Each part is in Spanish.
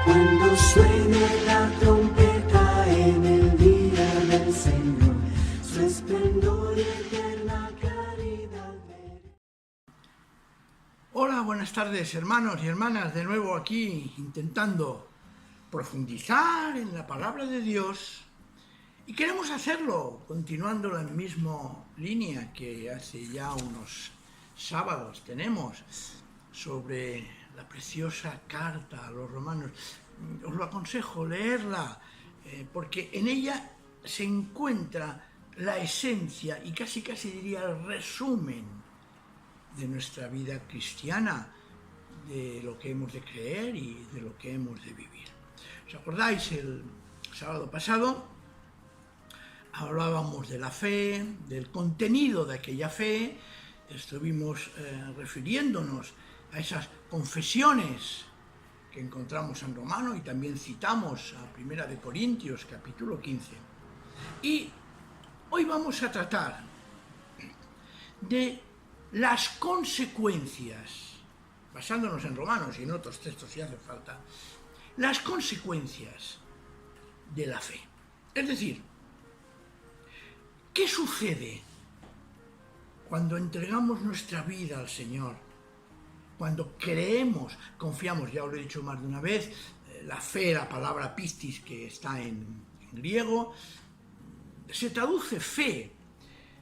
Cuando suene la trompeta en el día del Señor, su esplendor y eterna caridad veré. Hola, buenas tardes, hermanos y hermanas, de nuevo aquí intentando profundizar en la palabra de Dios, y queremos hacerlo continuando la misma línea que hace ya unos sábados tenemos sobre la preciosa carta a los romanos. Os lo aconsejo leerla porque en ella se encuentra la esencia y casi diría el resumen de nuestra vida cristiana, de lo que hemos de creer y de lo que hemos de vivir. ¿Os acordáis? El sábado pasado hablábamos de la fe, del contenido de aquella fe, estuvimos refiriéndonos a esas confesiones que encontramos en Romanos y también citamos a 1 de Corintios, capítulo 15. Y hoy vamos a tratar de las consecuencias, basándonos en Romanos y en otros textos si hace falta, las consecuencias de la fe. Es decir, ¿qué sucede cuando entregamos nuestra vida al Señor? Cuando creemos, confiamos, ya os lo he dicho más de una vez, la fe, la palabra pistis que está en griego, se traduce fe.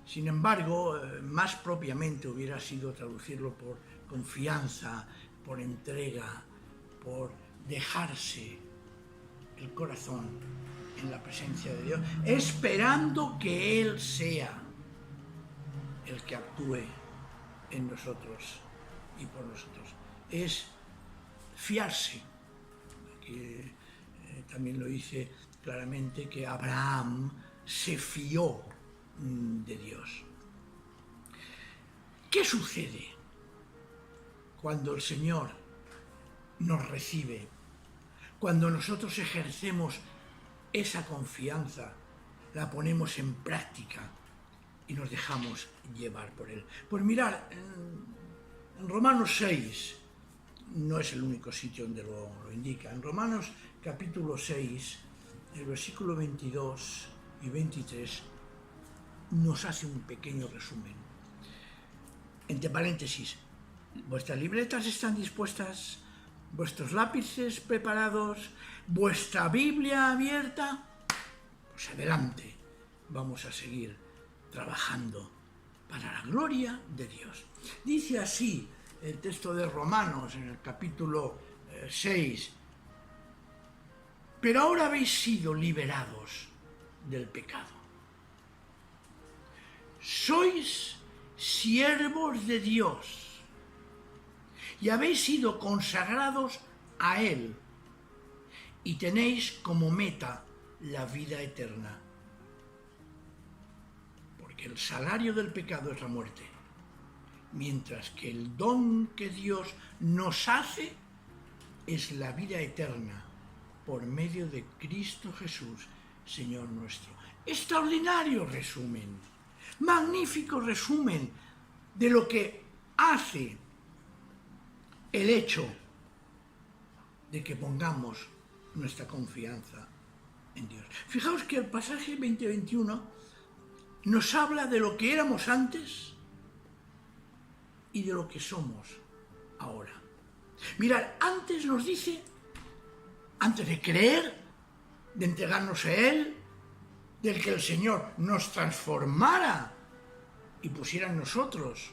Sin embargo, más propiamente hubiera sido traducirlo por confianza, por entrega, por dejarse el corazón en la presencia de Dios, esperando que Él sea el que actúe en nosotros y por nosotros. Es fiarse. Aquí también lo dice claramente que Abraham se fió de Dios. ¿Qué sucede cuando el Señor nos recibe? Cuando nosotros ejercemos esa confianza, la ponemos en práctica y nos dejamos llevar por Él. Pues mirad, en Romanos 6, no es el único sitio donde lo indica, en Romanos capítulo 6, el versículo 22 y 23, nos hace un pequeño resumen. Entre paréntesis, ¿vuestras libretas están dispuestas? ¿Vuestros lápices preparados? ¿Vuestra Biblia abierta? Pues adelante, vamos a seguir trabajando para la gloria de Dios. Dice así el texto de Romanos en el capítulo 6, pero ahora habéis sido liberados del pecado. Sois siervos de Dios y habéis sido consagrados a Él y tenéis como meta la vida eterna. Porque el salario del pecado es la muerte, mientras que el don que Dios nos hace es la vida eterna por medio de Cristo Jesús, Señor nuestro. Extraordinario resumen, magnífico resumen de lo que hace el hecho de que pongamos nuestra confianza en Dios. Fijaos que el pasaje 20-21 nos habla de lo que éramos antes y de lo que somos ahora. Mirad, antes nos dice, antes de creer, de entregarnos a Él, del que el Señor nos transformara y pusiera en nosotros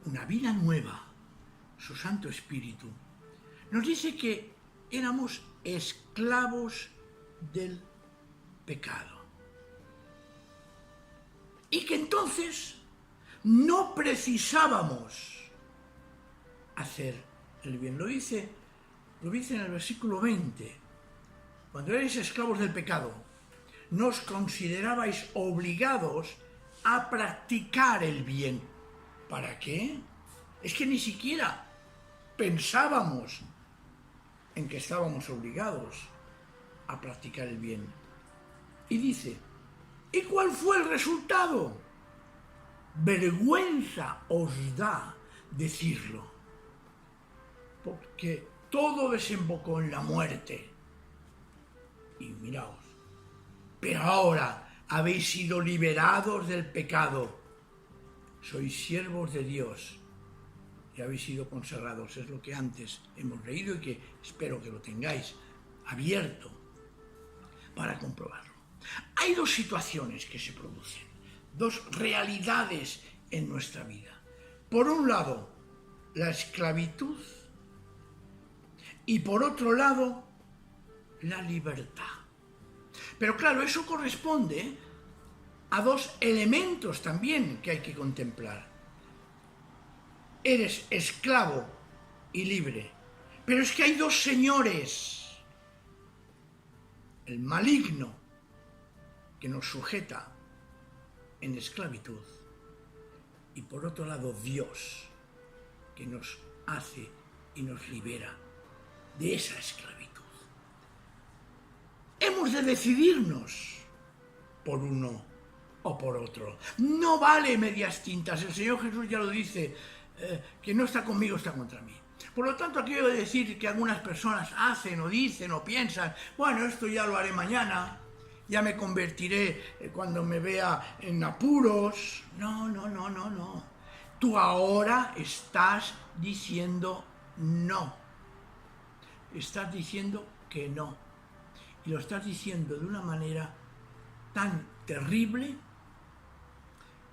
una vida nueva, su Santo Espíritu, nos dice que éramos esclavos del pecado. Y que entonces no precisábamos hacer el bien. Lo dice en el versículo 20. Cuando erais esclavos del pecado, no os considerabais obligados a practicar el bien. ¿Para qué? Es que ni siquiera pensábamos en que estábamos obligados a practicar el bien. Y dice, ¿y cuál fue el resultado? Vergüenza os da decirlo. Porque todo desembocó en la muerte. Y miraos, pero ahora habéis sido liberados del pecado, sois siervos de Dios y habéis sido consagrados. Es lo que antes hemos leído y que espero que lo tengáis abierto para comprobarlo. Hay dos situaciones que se producen, dos realidades en nuestra vida. Por un lado, la esclavitud y por otro lado, la libertad. Pero claro, eso corresponde a dos elementos también que hay que contemplar. Eres esclavo y libre, pero es que hay dos señores. El maligno, que nos sujeta en esclavitud, y por otro lado Dios, que nos hace y nos libera de esa esclavitud. Hemos de decidirnos por uno o por otro. No vale medias tintas. El Señor Jesús ya lo dice, que no está conmigo, está contra mí. Por lo tanto, aquí debo decir que algunas personas hacen o dicen o piensan, bueno, esto ya lo haré mañana, ya me convertiré cuando me vea en apuros. No. Tú ahora estás diciendo no. Estás diciendo que no. Y lo estás diciendo de una manera tan terrible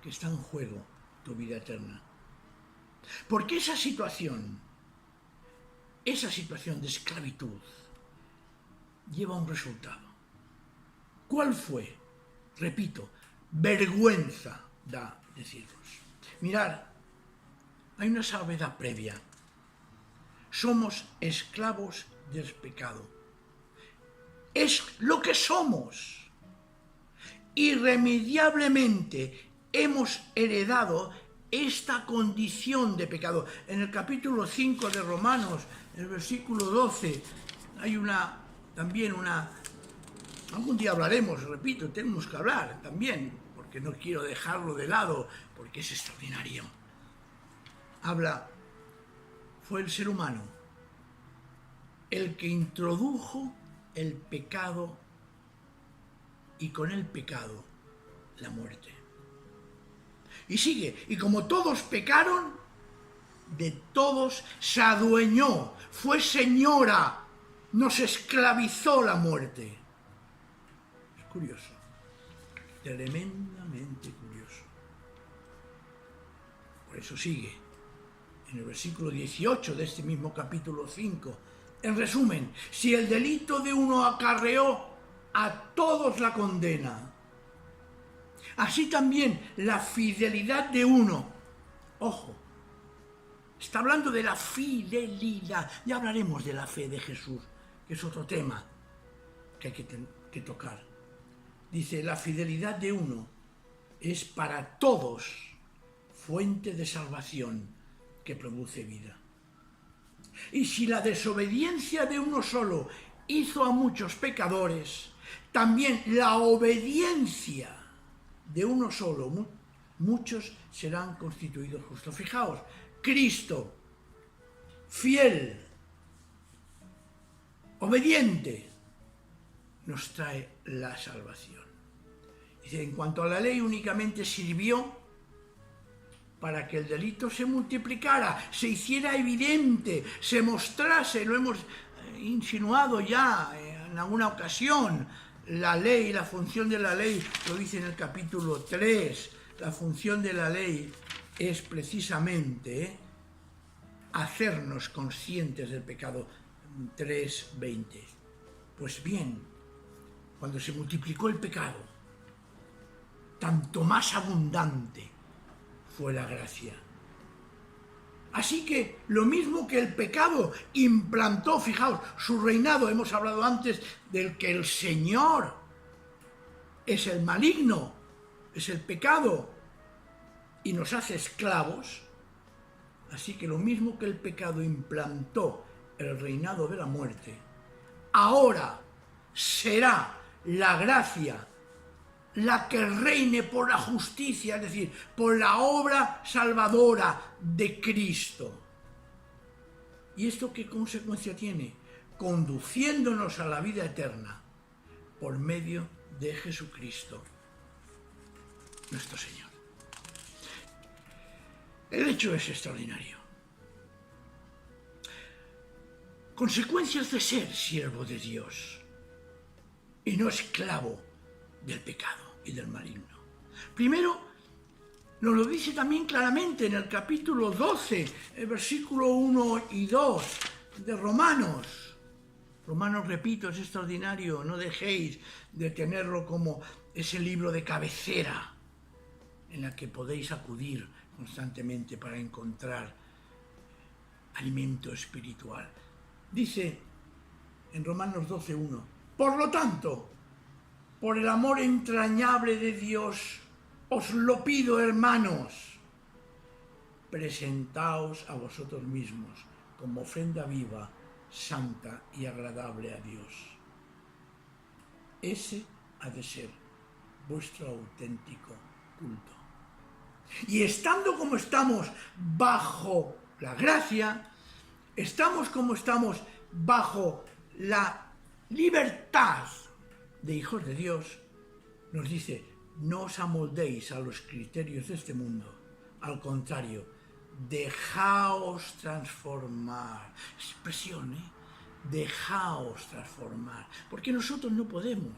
que está en juego tu vida eterna. Porque esa situación de esclavitud lleva un resultado. ¿Cuál fue? Repito, vergüenza da decirlos. Mirad, hay una salvedad previa. Somos esclavos del pecado. Es lo que somos. Irremediablemente hemos heredado esta condición de pecado. En el capítulo 5 de Romanos, en el versículo 12, hay algún día hablaremos, repito, tenemos que hablar también, porque no quiero dejarlo de lado, porque es extraordinario. Fue el ser humano el que introdujo el pecado y con el pecado la muerte. Y sigue, y como todos pecaron, de todos se adueñó, fue señora, nos esclavizó la muerte. Es curioso, tremendamente curioso. Por eso sigue, en el versículo 18 de este mismo capítulo 5, en resumen, si el delito de uno acarreó a todos la condena, así también la fidelidad de uno. Ojo, está hablando de la fidelidad. Ya hablaremos de la fe de Jesús, que es otro tema que hay que tocar. Dice, la fidelidad de uno es para todos fuente de salvación que produce vida. Y si la desobediencia de uno solo hizo a muchos pecadores, también la obediencia de uno solo, muchos serán constituidos justos. Fijaos, Cristo, fiel, obediente, nos trae la salvación. Dice, en cuanto a la ley, únicamente sirvió para que el delito se multiplicara, se hiciera evidente, se mostrase, lo hemos insinuado ya en alguna ocasión. La ley, la función de la ley, lo dice en el capítulo 3, la función de la ley es precisamente hacernos conscientes del pecado. 3:20. Pues bien, cuando se multiplicó el pecado, tanto más abundante fue la gracia. Así que lo mismo que el pecado implantó, fijaos, su reinado, hemos hablado antes del que el Señor es el maligno, es el pecado y nos hace esclavos, así que lo mismo que el pecado implantó el reinado de la muerte, ahora será la gracia la que reine por la justicia, es decir, por la obra salvadora de Cristo. ¿Y esto qué consecuencia tiene? Conduciéndonos a la vida eterna por medio de Jesucristo, nuestro Señor. El hecho es extraordinario. Consecuencias de ser siervo de Dios y no esclavo del pecado y del maligno. Primero, nos lo dice también claramente en el capítulo 12, el versículo 1 y 2 de Romanos. Romanos, repito, es extraordinario, no dejéis de tenerlo como ese libro de cabecera en la que podéis acudir constantemente para encontrar alimento espiritual. Dice en Romanos 12:1, por lo tanto, por el amor entrañable de Dios, os lo pido, hermanos, presentaos a vosotros mismos como ofrenda viva, santa y agradable a Dios. Ese ha de ser vuestro auténtico culto. Y estando como estamos bajo la gracia, estamos como estamos bajo la libertad de hijos de Dios, nos dice, no os amoldéis a los criterios de este mundo, al contrario, dejaos transformar. Expresión, dejaos transformar, porque nosotros no podemos.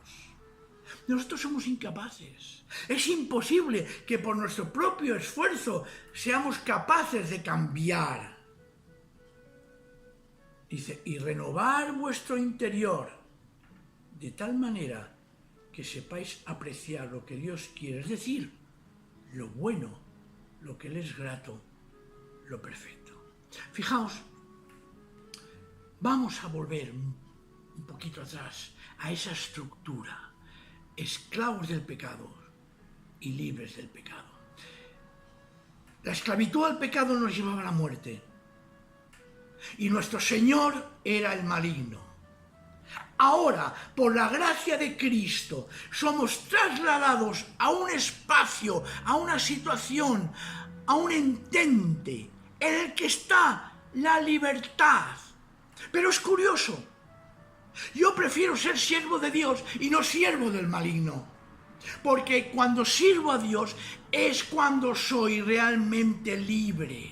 Nosotros somos incapaces. Es imposible que por nuestro propio esfuerzo seamos capaces de cambiar. Dice, y renovar vuestro interior de tal manera que sepáis apreciar lo que Dios quiere, es decir, lo bueno, lo que le es grato, lo perfecto. Fijaos, vamos a volver un poquito atrás a esa estructura. Esclavos del pecado y libres del pecado. La esclavitud al pecado nos llevaba a la muerte y nuestro Señor era el maligno. Ahora, por la gracia de Cristo, somos trasladados a un espacio, a una situación, a un entente en el que está la libertad. Pero es curioso. Yo prefiero ser siervo de Dios y no siervo del maligno. Porque cuando sirvo a Dios es cuando soy realmente libre.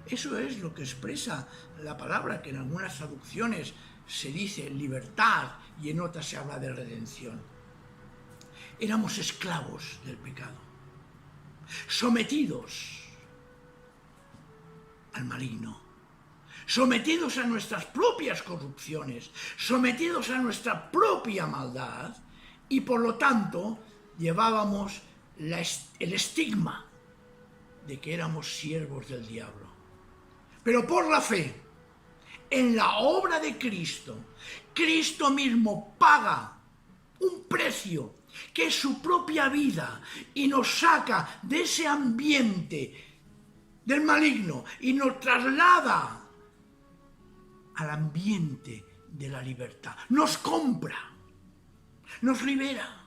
Eso es lo que expresa la palabra, que en algunas traducciones se dice libertad y en otras se habla de redención. Éramos esclavos del pecado, sometidos al maligno, sometidos a nuestras propias corrupciones, sometidos a nuestra propia maldad, y por lo tanto llevábamos el estigma de que éramos siervos del diablo. Pero por la fe, en la obra de Cristo, Cristo mismo paga un precio que es su propia vida y nos saca de ese ambiente del maligno y nos traslada al ambiente de la libertad. Nos compra, nos libera,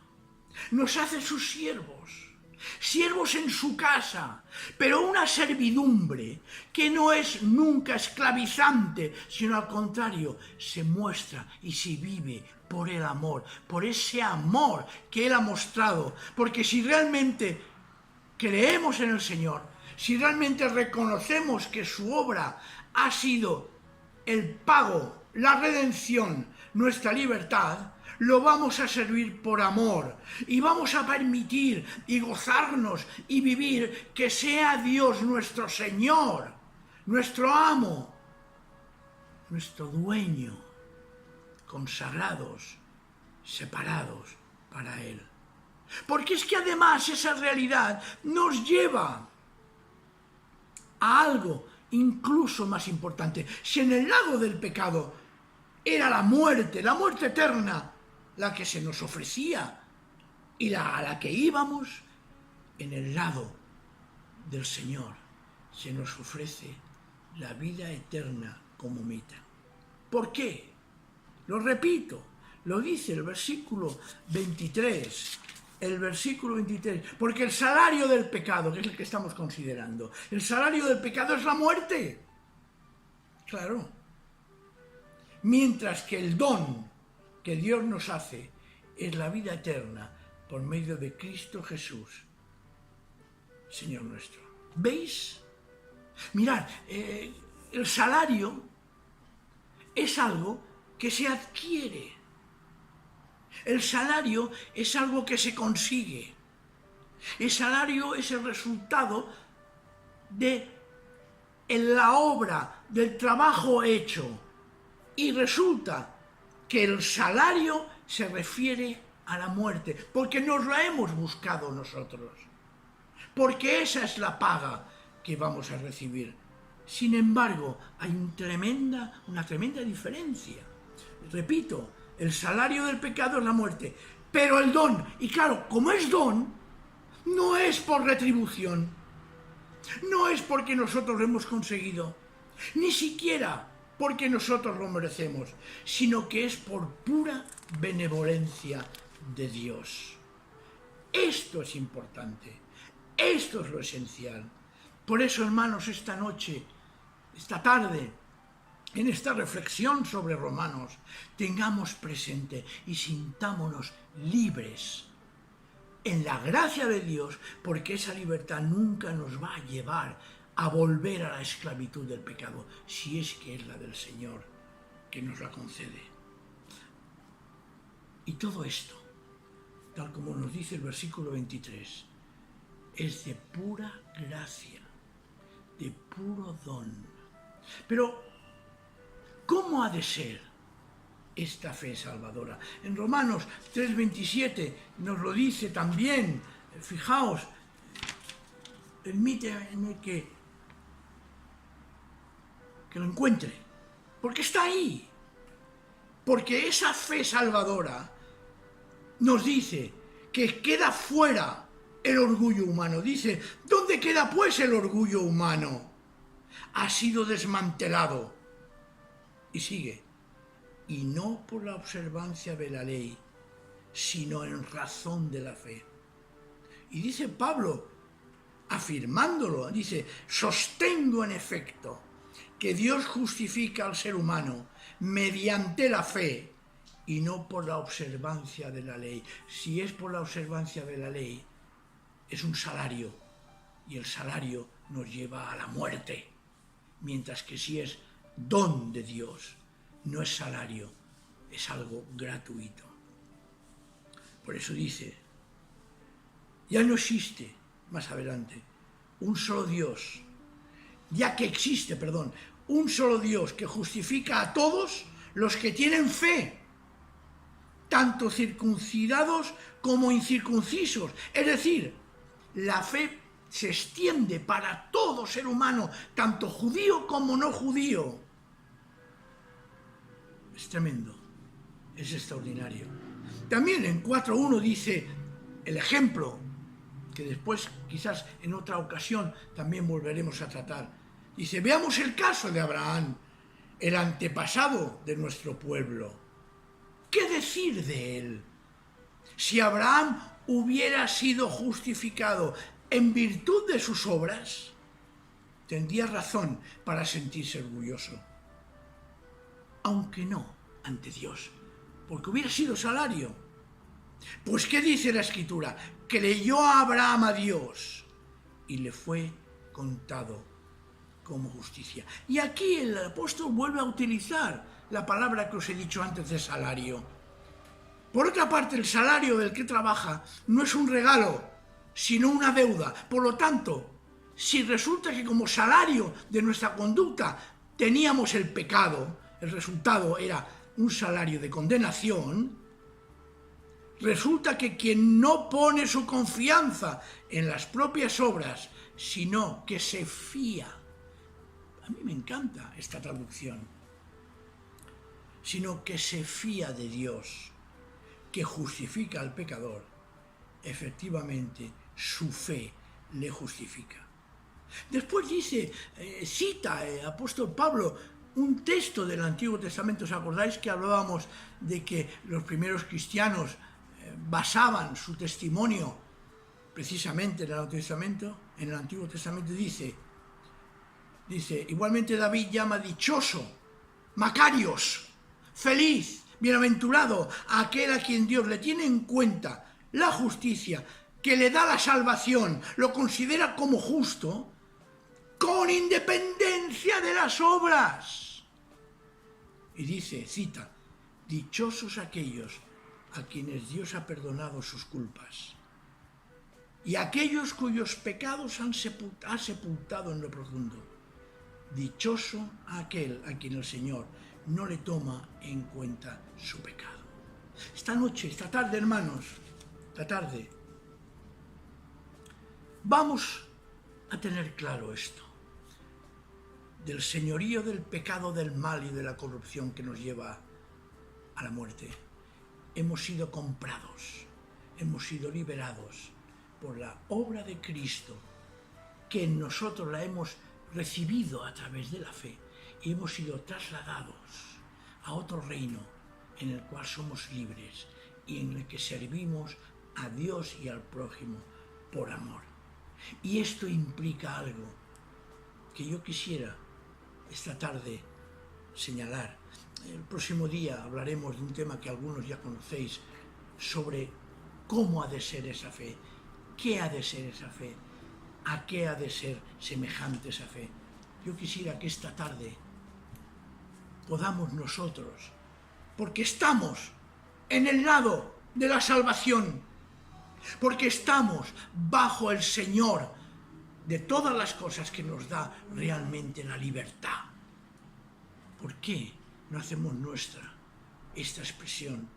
nos hace sus siervos, siervos en su casa, pero una servidumbre que no es nunca esclavizante, sino al contrario, se muestra y se vive por el amor, por ese amor que Él ha mostrado. Porque si realmente creemos en el Señor, si realmente reconocemos que su obra ha sido el pago, la redención, nuestra libertad, lo vamos a servir por amor y vamos a permitir y gozarnos y vivir que sea Dios nuestro Señor, nuestro amo, nuestro dueño, consagrados, separados para Él. Porque es que además esa realidad nos lleva a algo incluso más importante. Si en el lago del pecado era la muerte eterna, la que se nos ofrecía y a la que íbamos, en el lado del Señor se nos ofrece la vida eterna como meta. ¿Por qué? Lo repito, lo dice el versículo 23. El versículo 23, porque el salario del pecado, que es el que estamos considerando, el salario del pecado es la muerte. Claro. Mientras que el don que Dios nos hace es la vida eterna por medio de Cristo Jesús, Señor nuestro. ¿Veis? Mirad, el salario es algo que se adquiere. El salario es algo que se consigue. El salario es el resultado de la obra, del trabajo hecho. Y resulta que el salario se refiere a la muerte, porque nos la hemos buscado nosotros. Porque esa es la paga que vamos a recibir. Sin embargo, hay una tremenda diferencia. Repito, el salario del pecado es la muerte, pero el don, y claro, como es don, no es por retribución, no es porque nosotros lo hemos conseguido, ni siquiera porque nosotros lo merecemos, sino que es por pura benevolencia de Dios. Esto es importante, esto es lo esencial. Por eso, hermanos, esta noche, esta tarde, en esta reflexión sobre Romanos, tengamos presente y sintámonos libres en la gracia de Dios, porque esa libertad nunca nos va a llevar a volver a la esclavitud del pecado, si es que es la del Señor que nos la concede. Y todo esto, tal como nos dice el versículo 23, es de pura gracia, de puro don. Pero, ¿cómo ha de ser esta fe salvadora? En Romanos 3:27 nos lo dice también. Fijaos, permíteme que lo encuentre, porque está ahí. Porque esa fe salvadora nos dice que queda fuera el orgullo humano. Dice, ¿dónde queda pues el orgullo humano? Ha sido desmantelado. Y sigue, y no por la observancia de la ley, sino en razón de la fe. Y dice Pablo, afirmándolo, dice, sostengo en efecto que Dios justifica al ser humano mediante la fe y no por la observancia de la ley. Si es por la observancia de la ley, es un salario, y el salario nos lleva a la muerte, mientras que si es don de Dios, no es salario, es algo gratuito. Por eso dice, ya no existe, más adelante, un solo Dios, ya que existe, un solo Dios que justifica a todos los que tienen fe, tanto circuncidados como incircuncisos. Es decir, la fe se extiende para todo ser humano, tanto judío como no judío. Es tremendo, es extraordinario. También en 4.1 dice el ejemplo, que después quizás en otra ocasión también volveremos a tratar. Dice, veamos el caso de Abraham, el antepasado de nuestro pueblo. ¿Qué decir de él? Si Abraham hubiera sido justificado en virtud de sus obras, tendría razón para sentirse orgulloso. Aunque no ante Dios, porque hubiera sido salario. Pues ¿qué dice la Escritura? Creyó a Abraham a Dios y le fue contado como justicia. Y aquí el apóstol vuelve a utilizar la palabra que os he dicho antes de salario. Por otra parte, el salario del que trabaja no es un regalo, sino una deuda. Por lo tanto, si resulta que como salario de nuestra conducta teníamos el pecado, el resultado era un salario de condenación, resulta que quien no pone su confianza en las propias obras, sino que se fía, a mí me encanta esta traducción, sino que se fía de Dios, que justifica al pecador, efectivamente su fe le justifica. Después dice, cita el apóstol Pablo un texto del Antiguo Testamento. ¿Os acordáis que hablábamos de que los primeros cristianos basaban su testimonio precisamente en el Antiguo Testamento? En el Antiguo Testamento dice, Dice, igualmente David llama dichoso, Macarios, feliz, bienaventurado, a aquel a quien Dios le tiene en cuenta la justicia, que le da la salvación, lo considera como justo, con independencia de las obras. Y dice, cita, dichosos aquellos a quienes Dios ha perdonado sus culpas, y aquellos cuyos pecados ha sepultado en lo profundo. Dichoso aquel a quien el Señor no le toma en cuenta su pecado. Esta noche, esta tarde, hermanos, esta tarde, vamos a tener claro esto, del señorío del pecado, del mal y de la corrupción que nos lleva a la muerte. Hemos sido comprados, hemos sido liberados por la obra de Cristo, que en nosotros la hemos recibido a través de la fe, y hemos sido trasladados a otro reino en el cual somos libres y en el que servimos a Dios y al prójimo por amor. Y esto implica algo que yo quisiera esta tarde señalar. El próximo día hablaremos de un tema que algunos ya conocéis, sobre cómo ha de ser esa fe, qué ha de ser esa fe, a qué ha de ser semejante esa fe. Yo quisiera que esta tarde podamos nosotros, porque estamos en el lado de la salvación, porque estamos bajo el Señor de todas las cosas que nos da realmente la libertad. ¿Por qué no hacemos nuestra esta expresión?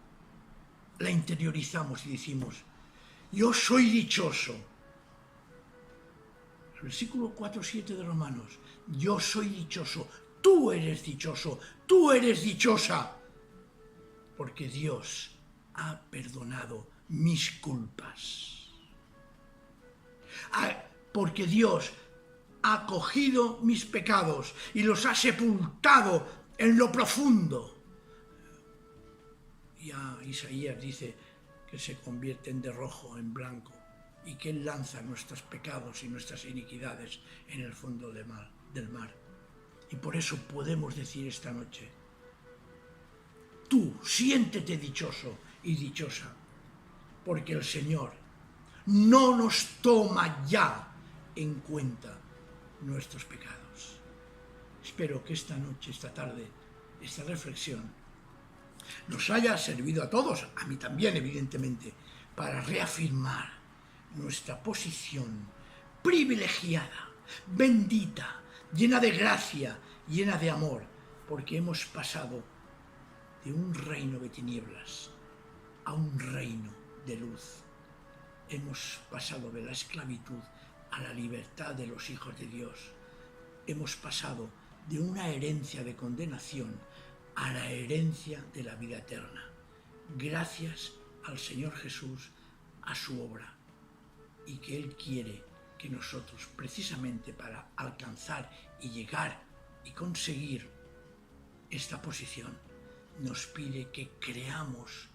La interiorizamos y decimos, yo soy dichoso. El versículo 4-7 de Romanos, yo soy dichoso, tú eres dichoso, tú eres dichosa, porque Dios ha perdonado mis culpas. Porque Dios ha cogido mis pecados y los ha sepultado en lo profundo. Ya Isaías dice que se convierten de rojo en blanco y que Él lanza nuestros pecados y nuestras iniquidades en el fondo del mar. Y por eso podemos decir esta noche, tú siéntete dichoso y dichosa, porque el Señor no nos toma ya en cuenta nuestros pecados. Espero que esta noche, esta tarde, esta reflexión nos haya servido a todos, a mí también evidentemente, para reafirmar nuestra posición privilegiada, bendita, llena de gracia, llena de amor, porque hemos pasado de un reino de tinieblas a un reino de luz. Hemos pasado de la esclavitud a la libertad de los hijos de Dios. Hemos pasado de una herencia de condenación a la herencia de la vida eterna. Gracias al Señor Jesús, a su obra, y que Él quiere que nosotros, precisamente para alcanzar y llegar y conseguir esta posición, nos pide que creamos,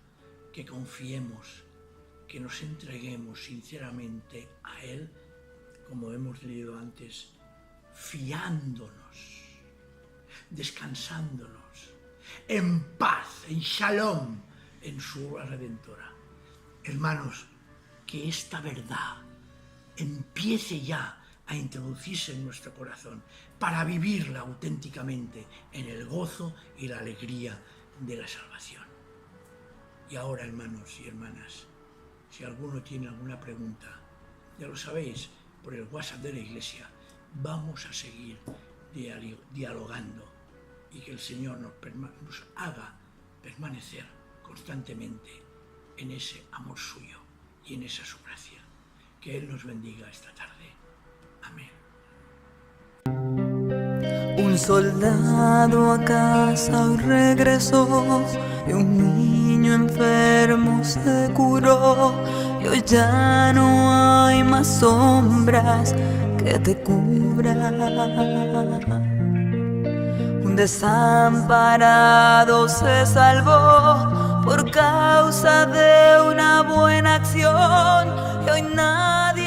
que confiemos, que nos entreguemos sinceramente a Él, como hemos leído antes, fiándonos, descansándonos, en paz, en shalom, en su obra redentora. Hermanos, que esta verdad empiece ya a introducirse en nuestro corazón para vivirla auténticamente en el gozo y la alegría de la salvación. Y ahora, hermanos y hermanas, si alguno tiene alguna pregunta, ya lo sabéis, por el WhatsApp de la Iglesia, vamos a seguir dialogando y que el Señor nos haga permanecer constantemente en ese amor suyo y en esa su gracia. Que Él nos bendiga esta tarde. Amén. Un soldado a casa hoy regresó y un niño enfermo se curó. Y hoy ya no hay más sombras que te cubran. Un desamparado se salvó por causa de una buena acción. Y hoy nadie